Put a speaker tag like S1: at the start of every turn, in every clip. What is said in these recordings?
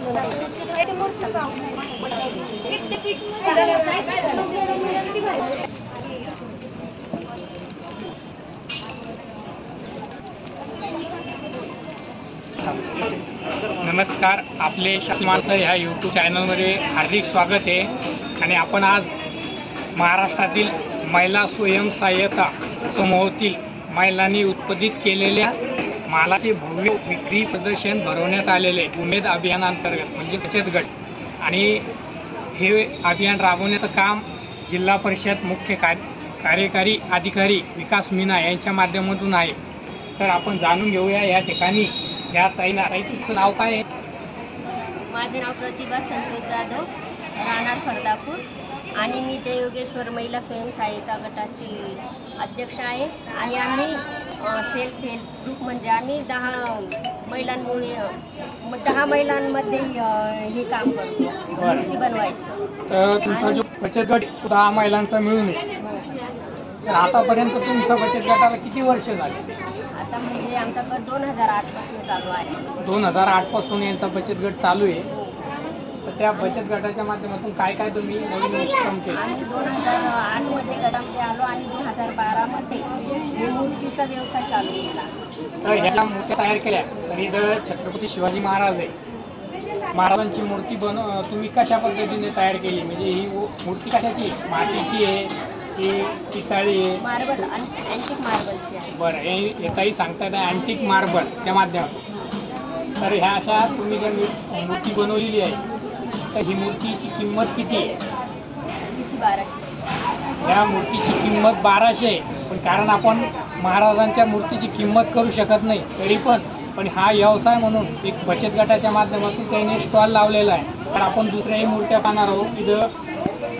S1: घेतलं नाही.
S2: नमस्कार, आपले शांत माणसं ह्या यूट्यूब चॅनलमध्ये हार्दिक स्वागत आहे. आणि आपण आज महाराष्ट्रातील महिला स्वयंसहाय्यता समूहातील महिलांनी उत्पादित केलेल्या मालाचे भव्य विक्री प्रदर्शन भरवण्यात आलेले उमेद अभियानांतर्गत म्हणजे बचत गट. आणि हे अभियान राबवण्याचं काम जिल्हा परिषद मुख्य कार्यकारी अधिकारी विकास मीना यांच्या माध्यमातून आहे. तर आपण जाणून घेऊया या ठिकाणी या ताईला. ताई, तुमचं नाव काय आहे?
S1: माझे नाव प्रतिभा संतोष जाधव, राहणार फरदापूर, आणि मी जय योगेश्वर महिला स्वयंसहाय्यता गटाची अध्यक्ष आहे. आणि आम्ही सेल्फ हेल्प ग्रुप म्हणजे आम्ही 10 महिलांमध्ये हे काम करतो, मूर्ती बनवायचं.
S2: तर तुमचा जो बचत गट 10 महिलांचा मिळून आहे, तर आतापर्यंत तुमच्या बचत गटाला किती वर्ष झाली?
S1: आता म्हणजे आमचा गट 2008 पासून चालू आहे.
S2: 2008 पासून यांचा बचत गट चालू आहे. तर त्या बचत गटाच्या माध्यमातून काय काय तुम्ही नवीन उपक्रम केले?
S1: आम्ही 2008 मध्ये गटामध्ये आलो आणि 2012 मध्ये मूर्तीचा व्यवसाय चालू केला.
S2: तर ह्याला मूर्त्या तयार केल्या. तर इथं छत्रपती शिवाजी महाराज आहे, महाराजांची मूर्ती तुम्ही कशा पद्धतीने तयार केली? म्हणजे ही मूर्ती कशाची, मातीची आहे की पितळी आहे?
S1: मार्बल, अँटिक मार्बलची आहे.
S2: बरं, हे ताई सांगतात अँटिक मार्बल त्या माध्यमातून. तर ह्या अशा तुम्ही जर मूर्ती बनवलेली आहे, तर ही मूर्तीची किंमत किती आहे?
S1: 1200.
S2: ह्या मूर्तीची किंमत 1200 आहे. पण कारण आपण महाराजांच्या मूर्तीची किंमत करू शकत नाही, तरी पण हा व्यवसाय म्हणून एक बचत गटाच्या माध्यमातून त्याने स्टॉल लावलेला आहे. तर आपण दुसऱ्याही मूर्त्या पाहणार आहोत. इथं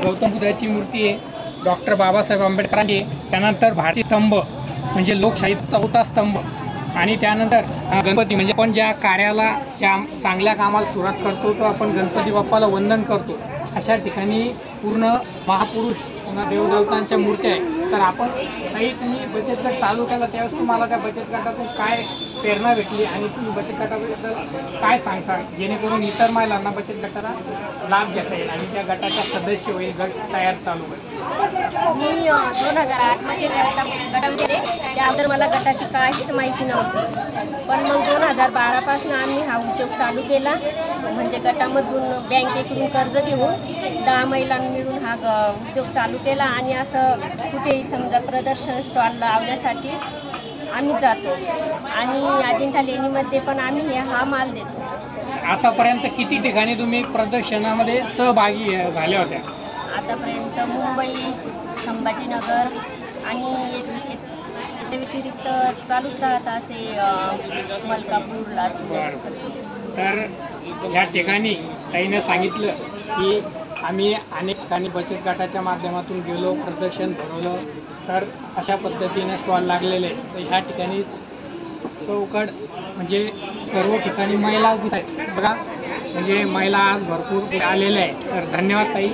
S2: गौतम बुद्धाची मूर्ती आहे, डॉक्टर बाबासाहेब आंबेडकरांची आहे, त्यानंतर भारतीय स्तंभ म्हणजे लोकशाहीचा 4था स्तंभ, आणि त्यानंतर गणपती म्हणजे आपण ज्या कार्याला चांगल्या कामाला सुरुवात करतो तो आपण गणपती बाप्पाला वंदन करतो. अशा ठिकाणी पूर्ण महापुरुष देवदेवतांच्या मूर्त्या आहेत. तर आपण काही तुम्ही बचत गट चालू केला त्यावेळेस तुम्हाला त्या बचत गटातून काय प्रेरणा भेटली आणि तुम्ही बचत गटाबद्दल काय सांगसाल जेणेकरून इतर महिलांना बचत गटाला लाभ घेता येईल आणि त्या गटाचा सदस्य होईल, गट तयार चालू होईल?
S1: मी 2008 मध्ये गटामध्ये गेले. त्यानंतर मला गटाची काहीच माहिती नव्हती. पण मग 2012 पासून आम्ही हा उद्योग चालू केला. म्हणजे गटामधून बँकेकडून कर्ज घेऊन 10 महिलांनी मिळून हा उद्योग चालू केला. आणि असं कुठेही समजा प्रदर्शन स्टॉल लावण्यासाठी आम्ही जातो आणि अजिंठा लेणीमध्ये पण आम्ही हा माल देतो.
S2: आतापर्यंत किती ठिकाणी तुम्ही प्रदर्शनामध्ये सहभागी झाल्या होत्या?
S1: आतापर्यंत मुंबई, संभाजीनगर आणि याच्या व्यतिरिक्त चालूच राहत असे मलकापूर, लातूर.
S2: तर या ठिकाणी ताईने सांगितलं की आम्ही अनेक ठिकाणी बचत गटाच्या माध्यमातून गेलो, प्रदर्शन भरवलं, तर अशा पद्धतीने स्टॉल लागलेले. तर ह्या ठिकाणी चौकड म्हणजे सर्व ठिकाणी महिला दिसत आहेत बघा, म्हणजे महिला आज भरपूर आलेल्या आहेत. तर धन्यवाद ताई.